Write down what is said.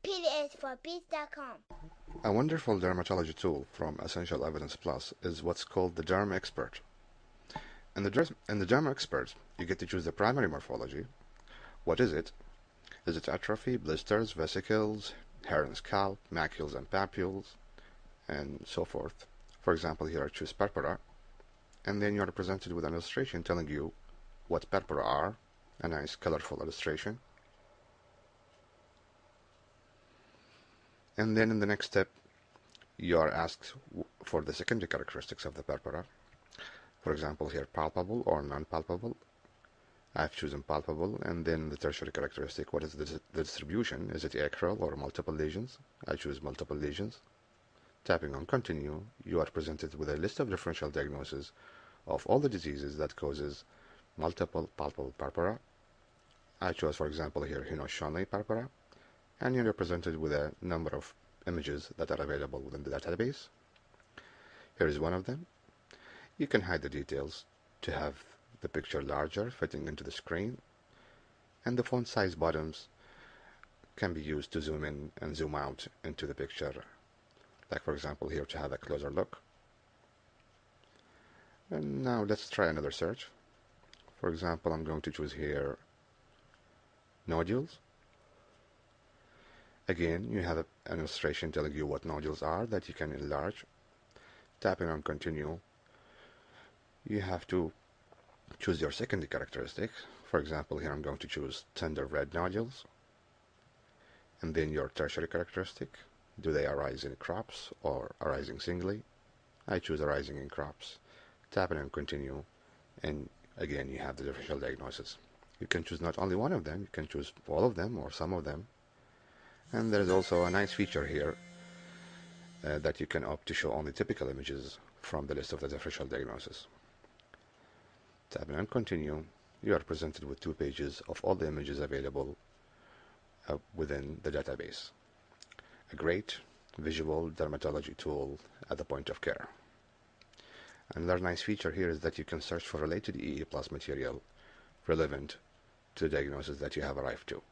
PDSforPeace.com. A wonderful dermatology tool from Essential Evidence Plus is what's called the Derm Expert. In the Derm Expert, you get to choose the primary morphology. What is it? Is it atrophy, blisters, vesicles, hair and scalp, macules and papules, and so forth? For example, here I choose purpura, and then you are presented with an illustration telling you what purpura are, a nice colorful illustration. And then in the next step, you are asked for the secondary characteristics of the purpura. For example, here palpable or non-palpable. I've chosen palpable, and then the tertiary characteristic, what is the distribution? Is it acral or multiple lesions? I choose multiple lesions. Tapping on continue, you are presented with a list of differential diagnoses of all the diseases that causes multiple palpable purpura. I chose, for example, here Hino-Schonlein purpura, and you're presented with a number of images that are available within the database. Here is one of them. You can hide the details to have the picture larger, fitting into the screen, and the font size buttons can be used to zoom in and zoom out into the picture, like for example here to have a closer look. And now let's try another search. For example, I'm going to choose here nodules. Again, you have an illustration telling you what nodules are that you can enlarge. Tapping on continue, you have to choose your secondary characteristic. For example, here I'm going to choose tender red nodules. And then your tertiary characteristic. Do they arise in crops or arising singly? I choose arising in crops. Tapping on continue, and again you have the differential diagnosis. You can choose not only one of them, you can choose all of them or some of them. And there's also a nice feature here that you can opt to show only typical images from the list of the differential diagnosis. Tapping on continue, you are presented with 2 pages of all the images available within the database. A great visual dermatology tool at the point of care. Another nice feature here is that you can search for related EE Plus material relevant to the diagnosis that you have arrived to.